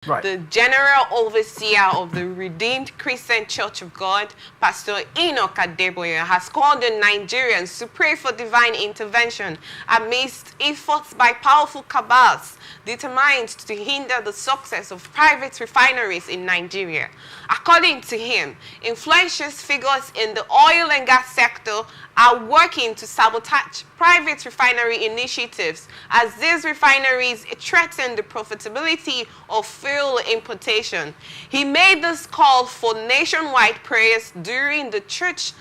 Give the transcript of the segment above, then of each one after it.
Right. The General Overseer of the Redeemed Christian Church of God, Pastor Enoch Adeboye, has called on Nigerians to pray for divine intervention amidst efforts by powerful cabals determined to hinder the success of private refineries in Nigeria. According to him, influential figures in the oil and gas sector are working to sabotage private refinery initiatives as these refineries threaten the profitability of fuel importation. He made this call for nationwide prayers during the church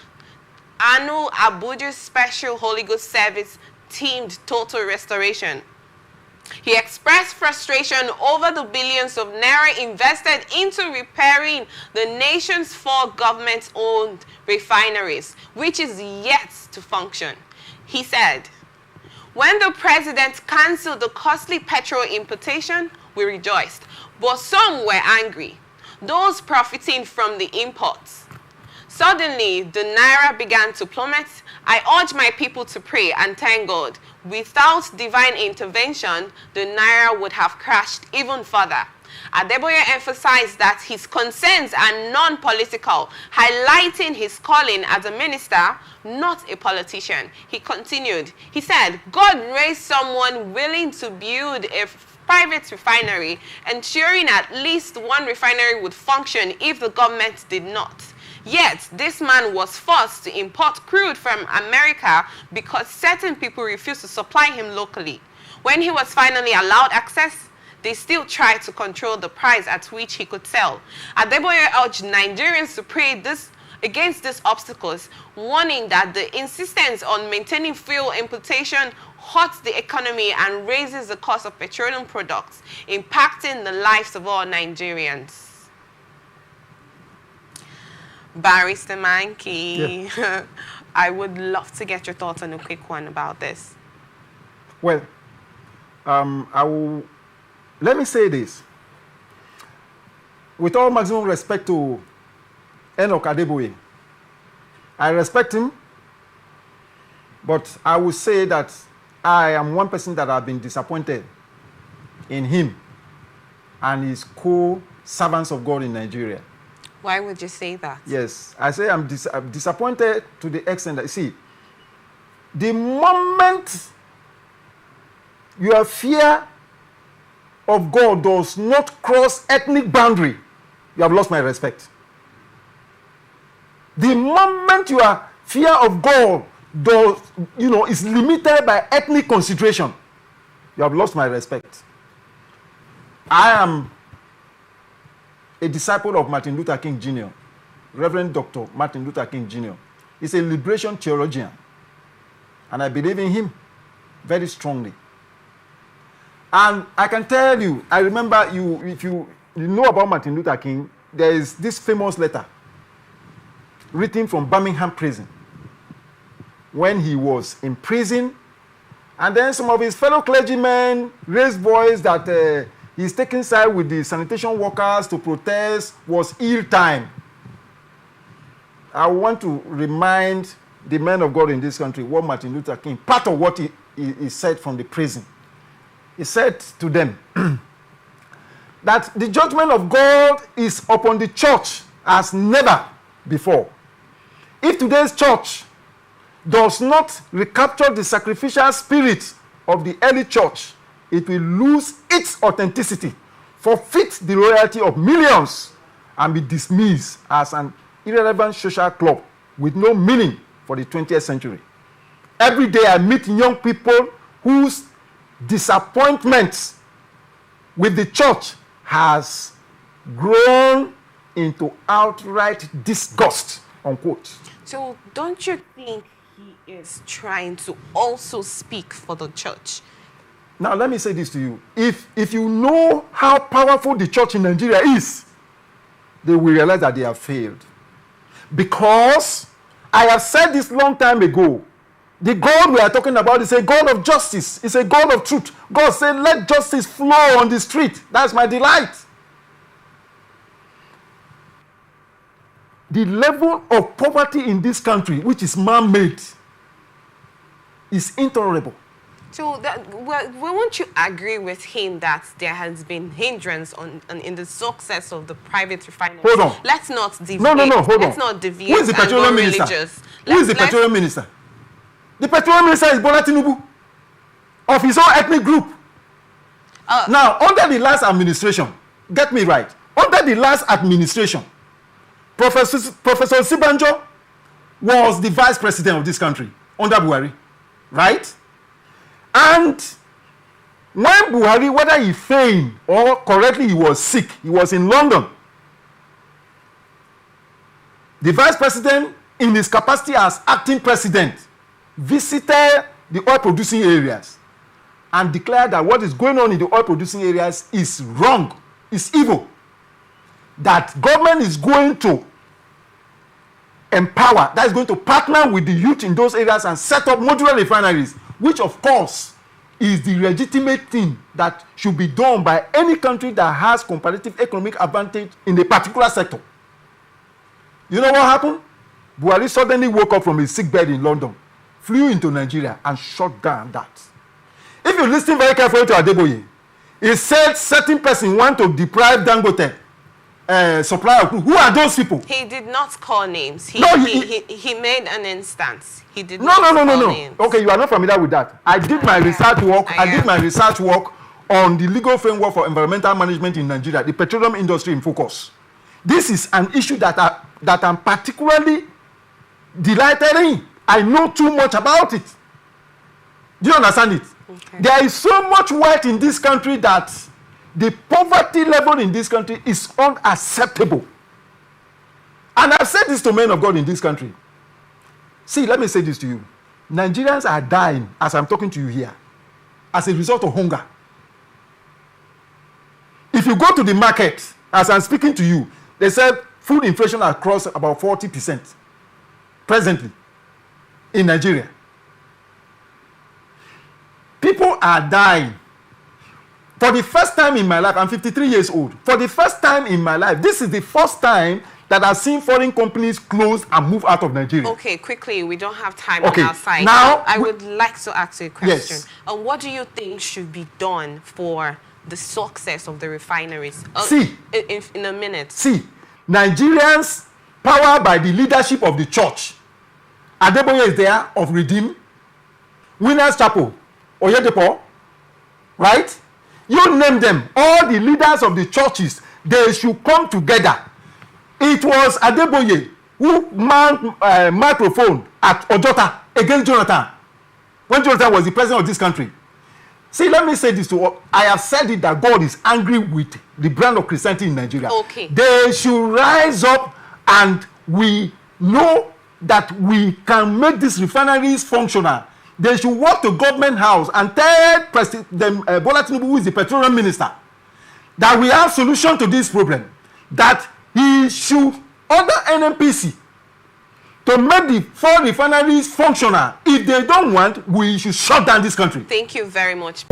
annual Abuja Special Holy Ghost Service themed Total Restoration. He expressed frustration over the billions of naira invested into repairing the nation's 4 government-owned refineries, which is yet to function. He said, "When the president cancelled the costly petrol importation, we rejoiced, but some were angry, those profiting from the imports. Suddenly, the naira began to plummet. I urge my people to pray and thank God. Without divine intervention, the naira would have crashed even further." Adeboye emphasized that his concerns are non-political, highlighting his calling as a minister, not a politician. He continued, he said, "God raised someone willing to build a private refinery, ensuring at least one refinery would function if the government did not. Yet, this man was forced to import crude from America because certain people refused to supply him locally. When he was finally allowed access, they still tried to control the price at which he could sell." Adeboye urged Nigerians to pray against these obstacles, warning that the insistence on maintaining fuel importation hurts the economy and raises the cost of petroleum products, impacting the lives of all Nigerians. Barrister Mankey, yeah. I would love to get your thoughts on a quick one about this. Well, let me say this. With all maximum respect to Enoch Adeboye, I respect him, but I will say that I am one person that I've been disappointed in him and his co-servants of God in Nigeria. Why would you say that? Yes, I say I'm disappointed to the extent that, see, the moment your fear of God does not cross ethnic boundary, you have lost my respect. The moment your fear of God is limited by ethnic consideration, you have lost my respect. I am a disciple of Martin Luther King Jr., Reverend Dr. Martin Luther King Jr. He's a liberation theologian, and I believe in him very strongly. And I can tell you, I remember if you know about Martin Luther King, there is this famous letter written from Birmingham prison when he was in prison, and then some of his fellow clergymen raised voice that he's taking side with the sanitation workers to protest was ill time. I want to remind the men of God in this country what Martin Luther King, part of what he said from the prison. He said to them that the judgment of God is upon the church as never before. If today's church does not recapture the sacrificial spirit of the early church, it will lose its authenticity, forfeit the loyalty of millions, and be dismissed as an irrelevant social club with no meaning for the 20th century. Every day I meet young people whose disappointment with the church has grown into outright disgust, unquote. So don't you think he is trying to also speak for the church? Now, let me say this to you. If you know how powerful the church in Nigeria is, they will realize that they have failed. Because I have said this long time ago, the God we are talking about is a God of justice. It's a God of truth. God said, let justice flow on the street. That's my delight. The level of poverty in this country, which is man-made, is intolerable. So won't you agree with him that there has been hindrance in the success of the private refineries? Hold on. Let's not deviate. No, hold on. Let's not deviate. Who is the petroleum minister? Who is the petroleum minister? The petroleum minister is Bola Tinubu, of his own ethnic group. Now, under the last administration, get me right, under the last administration, Professor Sibanjo was the vice president of this country under Buhari, right? And when Buhari, whether he feigned or correctly he was sick, he was in London. The vice president, in his capacity as acting president, visited the oil-producing areas and declared that what is going on in the oil-producing areas is wrong, is evil. That government is going to empower, that is going to partner with the youth in those areas and set up modular refineries, which of course is the legitimate thing that should be done by any country that has comparative economic advantage in a particular sector. You know what happened? Buhari suddenly woke up from his sick bed in London, flew into Nigeria and shut down that. If you listen very carefully to Adeboye, he said certain person want to deprive Dangote supplier. Who are those people? He did not call names. He made an instance. He did not call names. Okay, you are not familiar with that. I did my research work. I did my research work on the legal framework for environmental management in Nigeria, the petroleum industry in focus. This is an issue that I'm particularly delighted in. I know too much about it. Do you understand it? Okay. There is so much wealth in this country that the poverty level in this country is unacceptable. And I've said this to men of God in this country. See, let me say this to you. Nigerians are dying, as I'm talking to you here, as a result of hunger. If you go to the market, as I'm speaking to you, they said food inflation has crossed about 40% presently in Nigeria. People are dying. For the first time in my life, I'm 53 years old. For the first time in my life, this is the first time that I've seen foreign companies close and move out of Nigeria. Okay, quickly, we don't have time on our side. Now, I would like to ask you a question. Yes. What do you think should be done for the success of the refineries? See, in a minute. See, Nigerians, powered by the leadership of the church, Adeboye is there of Redeem, Winners Chapel, Oyedepo, right? You name them, all the leaders of the churches, they should come together. It was Adeboye who manned microphone at Ojota against Jonathan when Jonathan was the president of this country. See, let me say this to all. I have said it that God is angry with the brand of Christianity in Nigeria. Okay. They should rise up, and we know that we can make these refineries functional. They should walk to government house and tell President Bola Tinubu, who is the petroleum minister, that we have solution to this problem. That he should order NNPC to make the 4 refineries functional. If they don't want, we should shut down this country. Thank you very much.